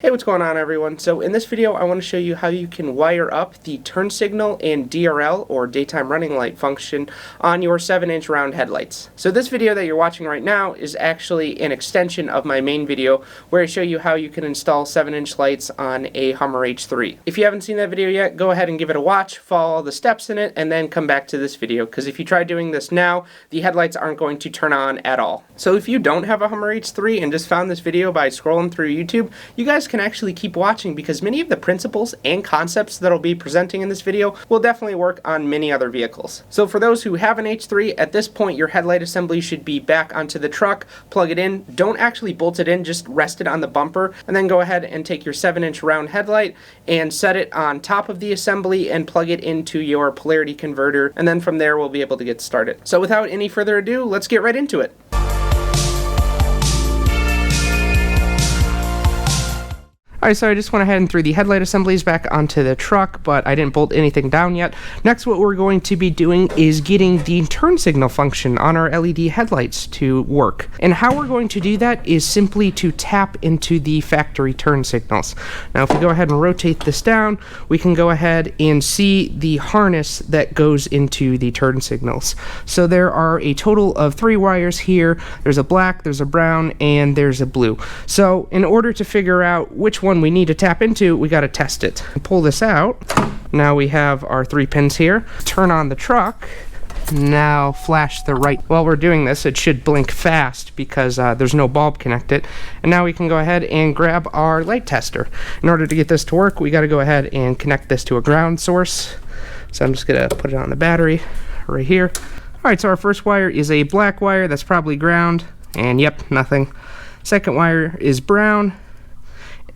Hey, what's going on everyone? So in this video I want to show you how you can wire up the turn signal and DRL or daytime running light function on your 7-inch round headlights. So this video that you're watching right now is actually an extension of my main video where I show you how you can install 7-inch lights on a Hummer H3. If you haven't seen that video yet, go ahead and give it a watch, follow all the steps in it, and then come back to this video, because if you try doing this now, the headlights aren't going to turn on at all. So if you don't have a Hummer H3 and just found this video by scrolling through YouTube, you guys can actually keep watching, because many of the principles and concepts that I'll be presenting in this video will definitely work on many other vehicles. So for those who have an H3, at this point your headlight assembly should be back onto the truck. Plug it in. Don't actually bolt it in, just rest it on the bumper, and then go ahead and take your 7-inch round headlight and set it on top of the assembly and plug it into your polarity converter, and then from there we'll be able to get started. So without any further ado, let's get right into it. Alright, so I just went ahead and threw the headlight assemblies back onto the truck, but I didn't bolt anything down yet. Next, what we're going to be doing is getting the turn signal function on our LED headlights to work. And how we're going to do that is simply to tap into the factory turn signals. Now, if we go ahead and rotate this down, we can go ahead and see the harness that goes into the turn signals. So there are a total of 3 wires here. There's a black, there's a brown, and there's a blue. So in order to figure out which one we need to tap into, we got to test it. Pull this out. Now we have our 3 pins here. Turn on the truck. Now flash the right. While we're doing this, it should blink fast because there's no bulb connected. And now we can go ahead and grab our light tester. In order to get this to work, we got to go ahead and connect this to a ground source. So I'm just gonna put it on the battery right here. All right, so our first wire is a black wire. That's probably ground. And yep, nothing. Second wire is brown.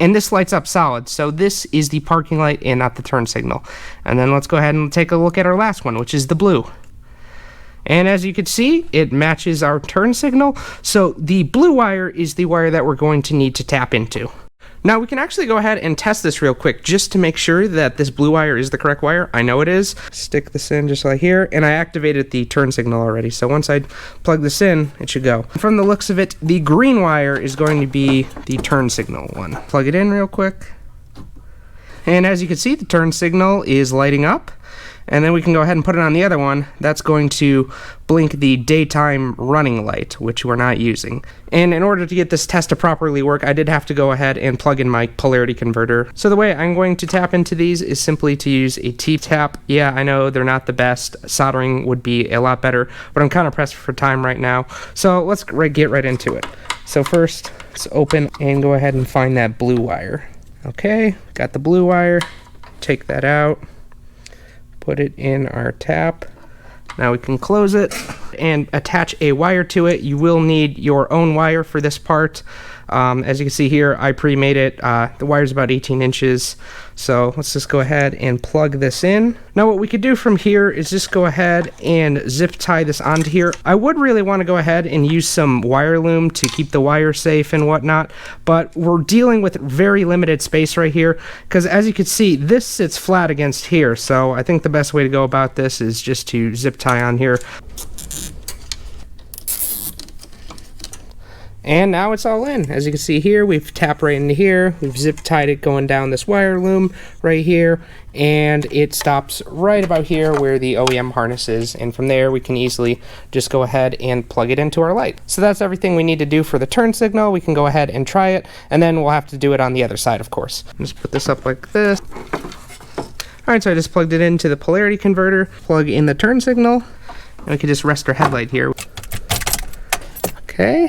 And this lights up solid, so this is the parking light and not the turn signal. And then let's go ahead and take a look at our last one, which is the blue. And as you can see, it matches our turn signal, so the blue wire is the wire that we're going to need to tap into. Now we can actually go ahead and test this real quick just to make sure that this blue wire is the correct wire. I know it is. Stick this in just like here, and I activated the turn signal already, so once I plug this in, it should go. From the looks of it, the green wire is going to be the turn signal one. Plug it in real quick. And as you can see, the turn signal is lighting up. And then we can go ahead and put it on the other one. That's going to blink the daytime running light, which we're not using. And in order to get this test to properly work, I did have to go ahead and plug in my polarity converter. So the way I'm going to tap into these is simply to use a T-tap. Yeah, I know they're not the best. Soldering would be a lot better, but I'm kind of pressed for time right now. So let's get right into it. So first, let's open and go ahead and find that blue wire. Okay, got the blue wire. Take that out. Put it in our tap. Now we can close it and attach a wire to it. You will need your own wire for this part. As you can see here, I pre-made it. The wire's about 18 inches. So let's just go ahead and plug this in. Now what we could do from here is just go ahead and zip tie this onto here. I would really want to go ahead and use some wire loom to keep the wire safe and whatnot, but we're dealing with very limited space right here, because as you can see, this sits flat against here. So I think the best way to go about this is just to zip tie on here. And now it's all in. As you can see here, we've tapped right into here. We've zip tied it going down this wire loom right here, and it stops right about here where the OEM harness is. And from there, we can easily just go ahead and plug it into our light. So that's everything we need to do for the turn signal. We can go ahead and try it, and then we'll have to do it on the other side, of course. Just put this up like this. All right, so I just plugged it into the polarity converter, plug in the turn signal, and we can just rest our headlight here. Okay.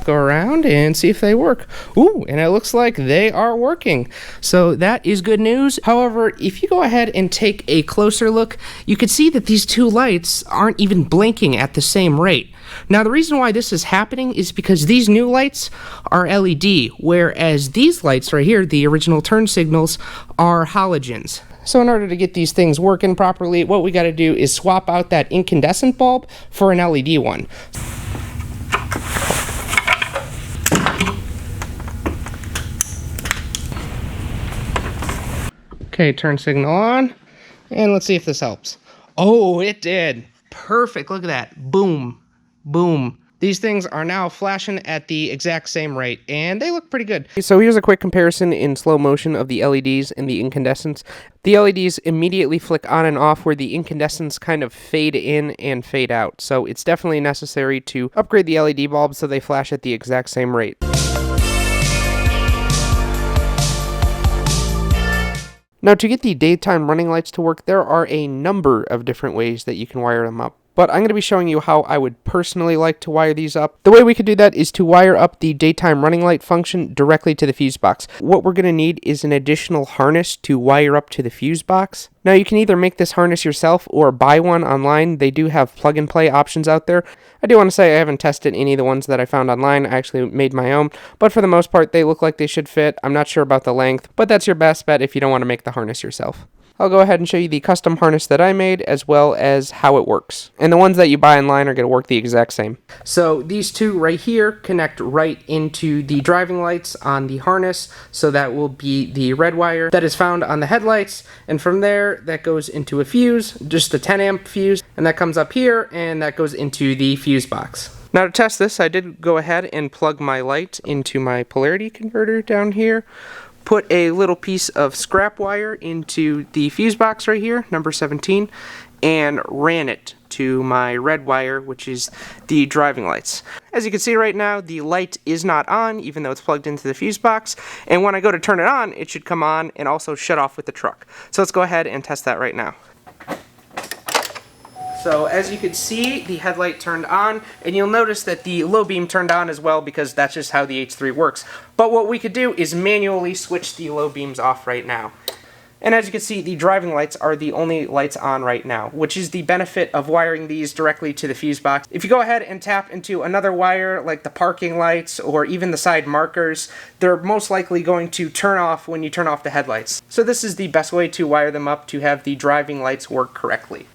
Go around and see if they work. Ooh, and it looks like they are working. So that is good news. However, if you go ahead and take a closer look, you can see that these 2 lights aren't even blinking at the same rate. Now, the reason why this is happening is because these new lights are LED, whereas these lights right here, the original turn signals, are halogens. So in order to get these things working properly, what we got to do is swap out that incandescent bulb for an LED one. Okay, turn signal on, and let's see if this helps. Oh, it did. Perfect. Look at that. Boom, boom. These things are now flashing at the exact same rate, and they look pretty good. So here's a quick comparison in slow motion of the LEDs and the incandescents. The LEDs immediately flick on and off, where the incandescents kind of fade in and fade out. So it's definitely necessary to upgrade the LED bulbs so they flash at the exact same rate. Now, to get the daytime running lights to work, there are a number of different ways that you can wire them up. But I'm going to be showing you how I would personally like to wire these up. The way we could do that is to wire up the daytime running light function directly to the fuse box. What we're going to need is an additional harness to wire up to the fuse box. Now, you can either make this harness yourself or buy one online. They do have plug-and-play options out there. I do want to say I haven't tested any of the ones that I found online. I actually made my own, but for the most part, they look like they should fit. I'm not sure about the length, but that's your best bet if you don't want to make the harness yourself. I'll go ahead and show you the custom harness that I made, as well as how it works. And the ones that you buy online are going to work the exact same. So these two right here connect right into the driving lights on the harness. So that will be the red wire that is found on the headlights. And from there, that goes into a fuse, just a 10 amp fuse. And that comes up here, and that goes into the fuse box. Now, to test this, I did go ahead and plug my light into my polarity converter down here. Put a little piece of scrap wire into the fuse box right here, number 17, and ran it to my red wire, which is the driving lights. As you can see right now, the light is not on, even though it's plugged into the fuse box, and when I go to turn it on, it should come on and also shut off with the truck. So let's go ahead and test that right now. So as you can see, the headlight turned on, and you'll notice that the low beam turned on as well, because that's just how the H3 works. But what we could do is manually switch the low beams off right now. And as you can see, the driving lights are the only lights on right now, which is the benefit of wiring these directly to the fuse box. If you go ahead and tap into another wire, like the parking lights or even the side markers, they're most likely going to turn off when you turn off the headlights. So this is the best way to wire them up to have the driving lights work correctly.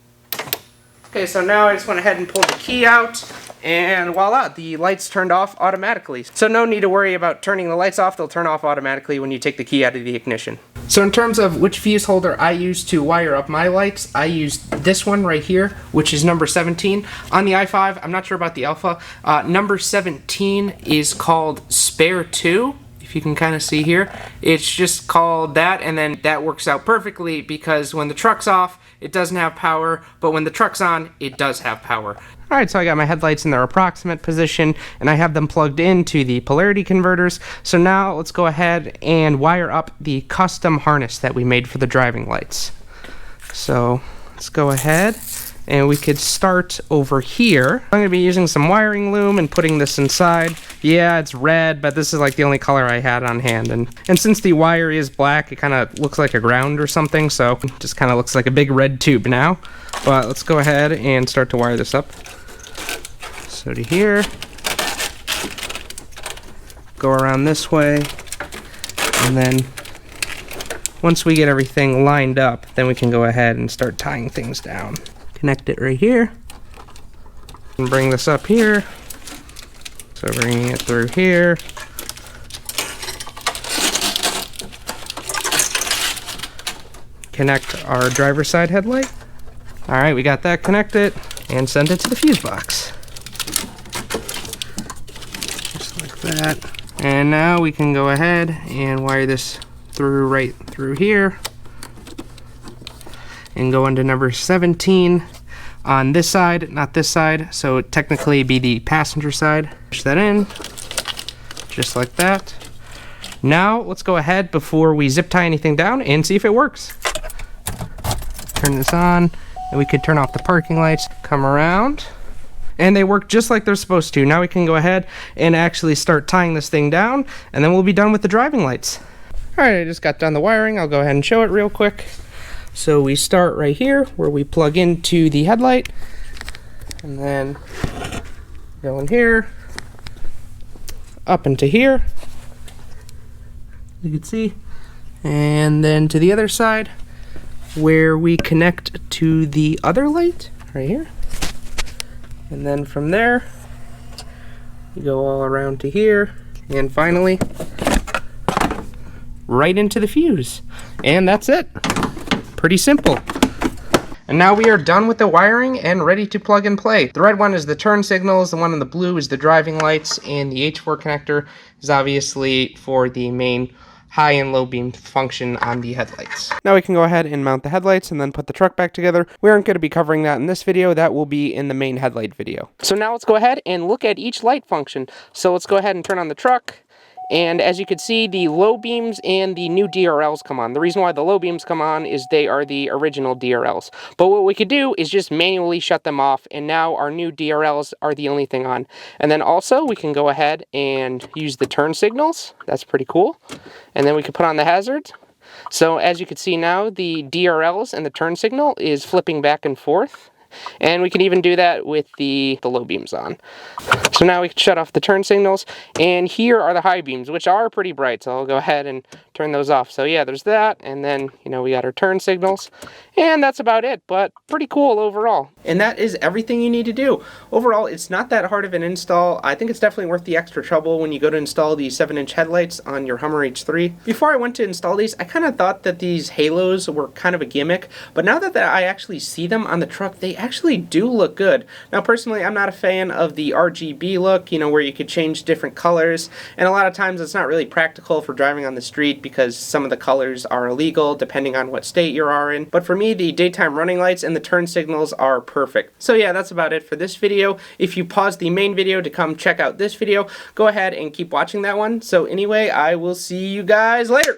Okay, so now I just went ahead and pulled the key out, and voila, the lights turned off automatically. So no need to worry about turning the lights off. They'll turn off automatically when you take the key out of the ignition. So in terms of which fuse holder I use to wire up my lights, I use this one right here, which is number 17. On the i5, I'm not sure about the Alpha, number 17 is called Spare 2. If you can kind of see here, it's just called that, and then that works out perfectly because when the truck's off, it doesn't have power, but when the truck's on, it does have power. Alright, so I got my headlights in their approximate position, and I have them plugged into the polarity converters. So now let's go ahead and wire up the custom harness that we made for the driving lights. So let's go ahead, and we could start over here. I'm going to be using some wiring loom and putting this inside. Yeah, it's red, but this is like the only color I had on hand. And since the wire is black, it kind of looks like a ground or something, so it just kind of looks like a big red tube now. But let's go ahead and start to wire this up. So to here. Go around this way. And then once we get everything lined up, then we can go ahead and start tying things down. Connect it right here, and bring this up here. So bringing it through here. Connect our driver's side headlight. Alright, we got that connected, and send it to the fuse box. Just like that. And now we can go ahead and wire this through right through here. And go into number 17 on this side, not this side, so it technically be the passenger side. Push that in, just like that. Now let's go ahead before we zip tie anything down and see if it works. Turn this on, and we could turn off the parking lights, come around, and they work just like they're supposed to. Now we can go ahead and actually start tying this thing down, and then we'll be done with the driving lights. Alright, I just got done the wiring. I'll go ahead and show it real quick. So we start right here where we plug into the headlight, and then go in here, up into here, you can see, and then to the other side where we connect to the other light right here, and then from there you go all around to here, and finally right into the fuse, and that's it. Pretty simple. And now we are done with the wiring and ready to plug and play. The red one is the turn signals, the one in the blue is the driving lights, and the H4 connector is obviously for the main high and low beam function on the headlights. Now we can go ahead and mount the headlights and then put the truck back together. We aren't going to be covering that in this video. That will be in the main headlight video. So now let's go ahead and look at each light function. So let's go ahead and turn on the truck. And as you can see, the low beams and the new DRLs come on. The reason why the low beams come on is they are the original DRLs. But what we could do is just manually shut them off, and now our new DRLs are the only thing on. And then also we can go ahead and use the turn signals. That's pretty cool. And then we can put on the hazards. So as you can see now, the DRLs and the turn signal is flipping back and forth. And we can even do that with the low beams on. So now we can shut off the turn signals, and here are the high beams, which are pretty bright, so I'll go ahead and turn those off. So yeah, there's that, and then, you know, we got our turn signals, and that's about it, but pretty cool overall. And that is everything you need to do. Overall, it's not that hard of an install. I think it's definitely worth the extra trouble when you go to install the 7-inch headlights on your Hummer H3. Before I went to install these, I kind of thought that these halos were kind of a gimmick, but now that I actually see them on the truck, they actually do look good. Now personally, I'm not a fan of the RGB look, you know, where you could change different colors, and a lot of times it's not really practical for driving on the street because some of the colors are illegal depending on what state you are in. But for me, the daytime running lights and the turn signals are perfect. So yeah, that's about it for this video. If you pause the main video to come check out this video, go ahead and keep watching that one. So anyway, I will see you guys later.